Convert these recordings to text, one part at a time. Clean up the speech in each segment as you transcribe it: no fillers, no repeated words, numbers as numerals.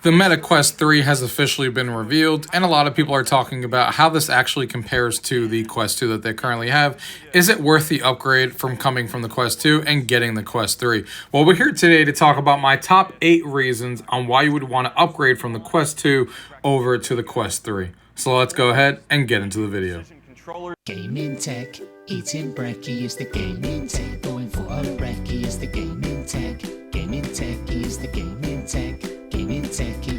The Meta Quest 3 has officially been revealed, and a lot of people are talking about how this actually compares to the Quest 2 that they currently have. Is it worth the upgrade from coming from the Quest 2 and getting the Quest 3? Well, we're here today to talk about my top 8 reasons on why you would want to upgrade from the Quest 2 over to the Quest 3. So let's go ahead and get into the video. Gaming tech, eating brekkie is the gaming tech. Going for a brekkie is the gaming tech. Gaming tech is the gaming tech. Gaming techie.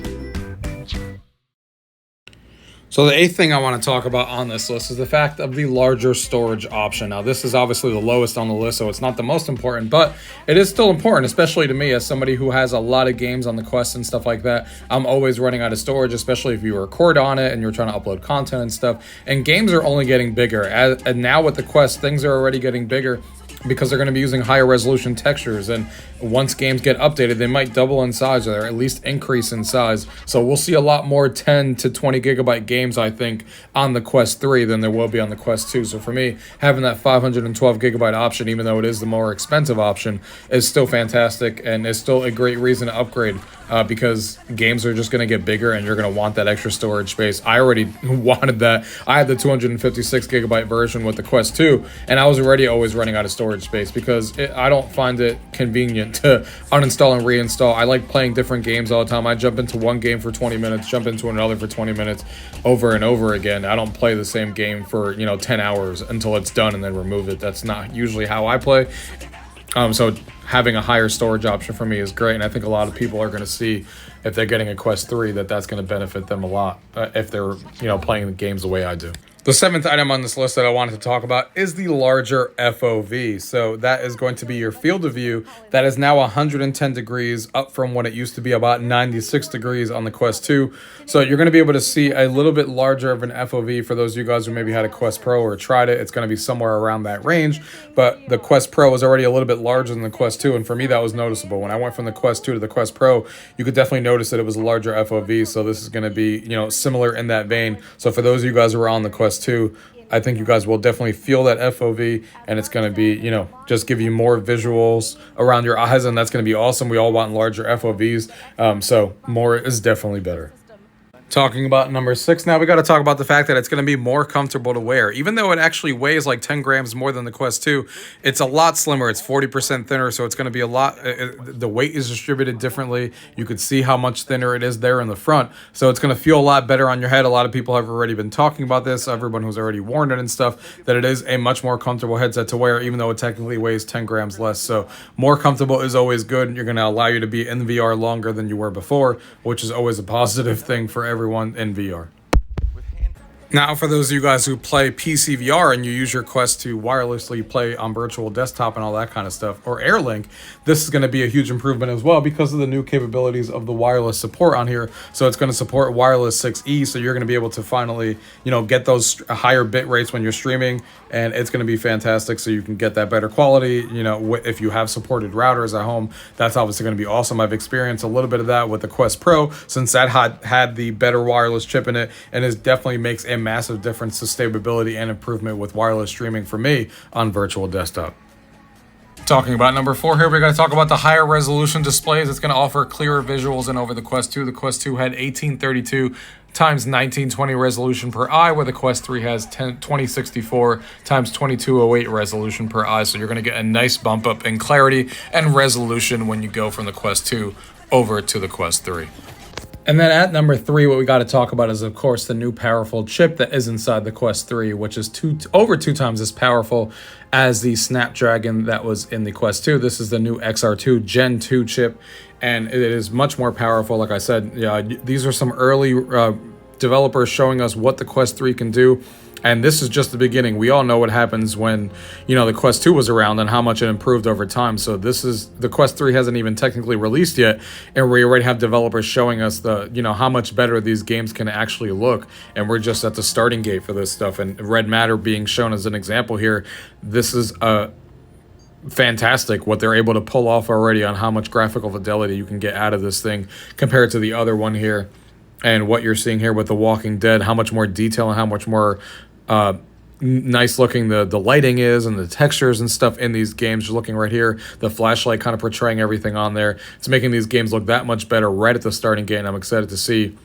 So the 8th thing I want to talk about on this list is the fact of the larger storage option. Now, this is obviously the lowest on the list, so it's not the most important, but it is still important, especially to me as somebody who has a lot of games on the Quest and stuff like that. I'm always running out of storage, especially if you record on it and you're trying to upload content and stuff. And games are only getting bigger. And now with the Quest, things are already getting bigger because they're going to be using higher resolution textures, and once games get updated, they might double in size or at least increase in size. So we'll see a lot more 10 to 20 gigabyte games, I think, on the Quest 3 than there will be on the Quest 2. So for me, having that 512 gigabyte option, even though it is the more expensive option, is still fantastic and is still a great reason to upgrade. Because games are just going to get bigger and you're going to want that extra storage space. I already wanted that. I had the 256 gigabyte version with the Quest 2, and I was already always running out of storage space because I don't find it convenient to uninstall and reinstall. I like playing different games all the time. I jump into one game for 20 minutes, jump into another for 20 minutes over and over again. I don't play the same game for 10 hours until it's done and then remove it. That's not usually how I play. So having a higher storage option for me is great, and I think a lot of people are going to see if they're getting a Quest 3 that's going to benefit them a lot if they're playing the games the way I do. The 7th item on this list that I wanted to talk about is the larger FOV. So that is going to be your field of view that is now 110 degrees up from what it used to be about 96 degrees on the Quest 2. So you're going to be able to see a little bit larger of an FOV for those of you guys who maybe had a Quest Pro or tried it. It's going to be somewhere around that range, but the Quest Pro was already a little bit larger than the Quest 2, and for me that was noticeable. When I went from the Quest 2 to the Quest Pro, you could definitely notice that it was a larger FOV, so this is going to be similar in that vein. So for those of you guys who are on the Quest 2, I think you guys will definitely feel that FOV, and it's going to be, just give you more visuals around your eyes, and that's going to be awesome. We all want larger FOVs, so more is definitely better. Talking about number 6 now, we got to talk about the fact that it's going to be more comfortable to wear. Even though it actually weighs like 10 grams more than the Quest 2, it's a lot slimmer. It's 40% thinner, so it's going to be a lot. The weight is distributed differently. You could see how much thinner it is there in the front, so it's going to feel a lot better on your head. A lot of people have already been talking about this. Everyone who's already worn it and stuff, that it is a much more comfortable headset to wear, even though it technically weighs 10 grams less. So more comfortable is always good, and you're going to allow you to be in VR longer than you were before, which is always a positive thing for everyone in VR. Now, for those of you guys who play PC VR and you use your Quest to wirelessly play on virtual desktop and all that kind of stuff, or AirLink, this is going to be a huge improvement as well because of the new capabilities of the wireless support on here. So it's going to support wireless 6E, so you're going to be able to finally, get those higher bit rates when you're streaming, and it's going to be fantastic. So you can get that better quality. If you have supported routers at home, that's obviously going to be awesome. I've experienced a little bit of that with the Quest Pro since that had the better wireless chip in it, and it definitely makes a massive difference to stability and improvement with wireless streaming for me on virtual desktop. Talking about number 4 here, we're going to talk about the higher resolution displays. It's going to offer clearer visuals than over the Quest 2. The Quest 2 had 1832 times 1920 resolution per eye, where the Quest 3 has 2064 times 2208 resolution per eye. So you're going to get a nice bump up in clarity and resolution when you go from the Quest 2 over to the Quest 3. And then at number 3, what we got to talk about is, of course, the new powerful chip that is inside the Quest 3, which is over two times as powerful as the Snapdragon that was in the Quest 2. This is the new XR2 Gen 2 chip, and it is much more powerful. Like I said, these are some early developers showing us what the Quest 3 can do. And this is just the beginning. We all know what happens when, the Quest 2 was around and how much it improved over time. So the Quest 3 hasn't even technically released yet, and we already have developers showing us how much better these games can actually look. And we're just at the starting gate for this stuff. And Red Matter being shown as an example here, this is fantastic what they're able to pull off already on how much graphical fidelity you can get out of this thing compared to the other one here. And what you're seeing here with The Walking Dead, how much more detail and how much more nice looking the lighting is and the textures and stuff in these games. You're looking right here, the flashlight kind of portraying everything on there. It's making these games look that much better right at the starting gate. And I'm excited to see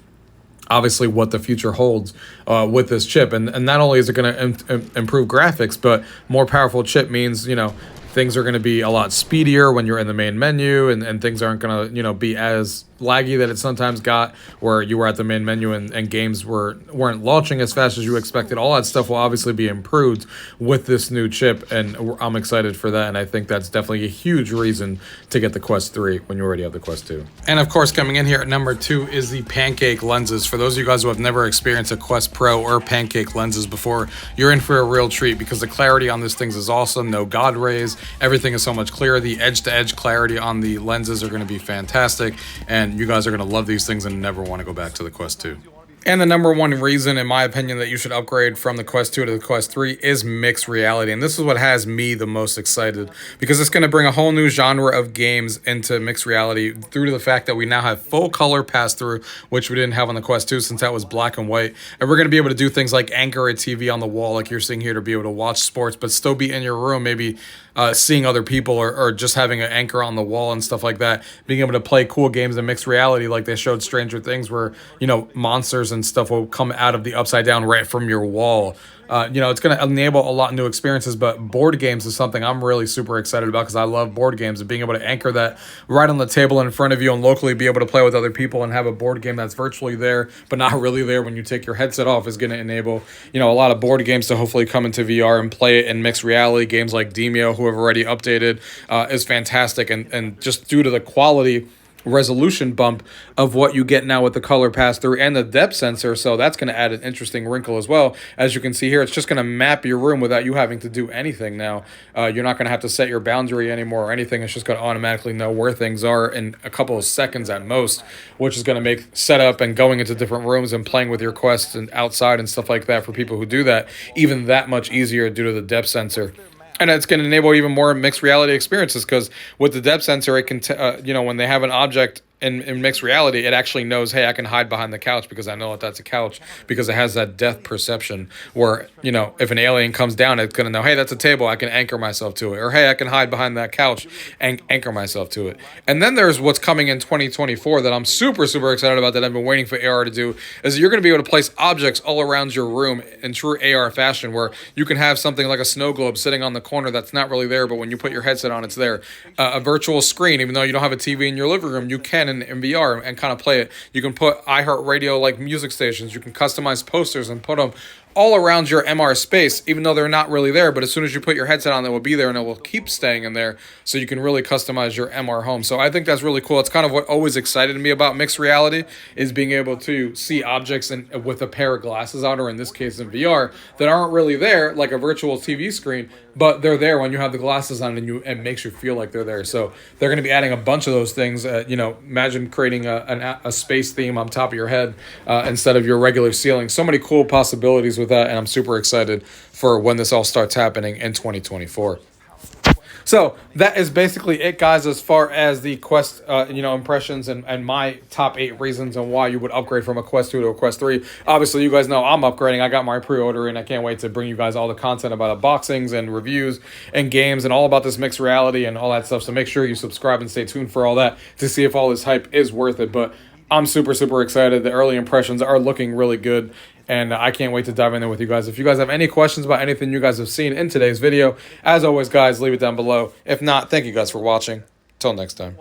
obviously what the future holds with this chip. And not only is it going to improve graphics, but more powerful chip means, things are going to be a lot speedier when you're in the main menu, and things aren't going to, be as laggy that it sometimes got where you were at the main menu and games weren't launching as fast as you expected. All that stuff will obviously be improved with this new chip, and I'm excited for that. And I think that's definitely a huge reason to get the Quest 3 when you already have the Quest 2. And of course, coming in here at number 2 is the Pancake Lenses. For those of you guys who have never experienced a Quest Pro or Pancake Lenses before, you're in for a real treat because the clarity on this thing is awesome. No God rays. Everything is so much clearer. The edge-to-edge clarity on the lenses are going to be fantastic, and you guys are going to love these things and never want to go back to the Quest 2. And the number one reason, in my opinion, that you should upgrade from the Quest 2 to the Quest 3 is mixed reality. And this is what has me the most excited, because it's going to bring a whole new genre of games into mixed reality through to the fact that we now have full color pass-through, which we didn't have on the Quest 2 since that was black and white. And we're going to be able to do things like anchor a TV on the wall like you're seeing here to be able to watch sports, but still be in your room, maybe seeing other people or just having an anchor on the wall and stuff like that. Being able to play cool games in mixed reality like they showed Stranger Things where, monsters and stuff will come out of the upside down right from your wall. It's going to enable a lot of new experiences, but board games is something I'm really super excited about because I love board games, and being able to anchor that right on the table in front of you and locally be able to play with other people and have a board game that's virtually there but not really there when you take your headset off is going to enable, a lot of board games to hopefully come into VR and play it in mixed reality. Games like Demio, who have already updated, is fantastic, and just due to the quality resolution bump of what you get now with the color pass through and the depth sensor, so that's going to add an interesting wrinkle as well. As you can see here, it's just going to map your room without you having to do anything now. You're not going to have to set your boundary anymore or anything. It's just going to automatically know where things are in a couple of seconds at most, which is going to make setup and going into different rooms and playing with your Quest and outside and stuff like that for people who do that even that much easier due to the depth sensor. And it's going to enable even more mixed reality experiences because with the depth sensor, it can, when they have an object in mixed reality, it actually knows, hey, I can hide behind the couch because I know that that's a couch, because it has that depth perception where, if an alien comes down, it's going to know, hey, that's a table, I can anchor myself to it. Or, hey, I can hide behind that couch and anchor myself to it. And then there's what's coming in 2024 that I'm super, super excited about that I've been waiting for AR to do, is you're going to be able to place objects all around your room in true AR fashion, where you can have something like a snow globe sitting on the corner that's not really there, but when you put your headset on, it's there. A virtual screen, even though you don't have a TV in your living room, you can in VR and kind of play it. You can put iHeartRadio like music stations. You can customize posters and put them all around your MR space, even though they're not really there. But as soon as you put your headset on, they will be there and it will keep staying in there. So you can really customize your MR home. So I think that's really cool. It's kind of what always excited me about mixed reality, is being able to see objects with a pair of glasses on, or in this case in VR, that aren't really there, like a virtual TV screen, but they're there when you have the glasses on, and it makes you feel like they're there. So they're going to be adding a bunch of those things. Imagine creating a space theme on top of your head instead of your regular ceiling. So many cool possibilities with that, and I'm super excited for when this all starts happening in 2024. So that is basically it, guys, as far as the Quest, impressions and my top 8 reasons on why you would upgrade from a Quest 2 to a Quest 3. Obviously, you guys know I'm upgrading. I got my pre-order, and I can't wait to bring you guys all the content about unboxings and reviews and games and all about this mixed reality and all that stuff. So make sure you subscribe and stay tuned for all that to see if all this hype is worth it. But I'm super, super excited. The early impressions are looking really good, and I can't wait to dive in there with you guys. If you guys have any questions about anything you guys have seen in today's video, as always, guys, leave it down below. If not, thank you guys for watching. Till next time.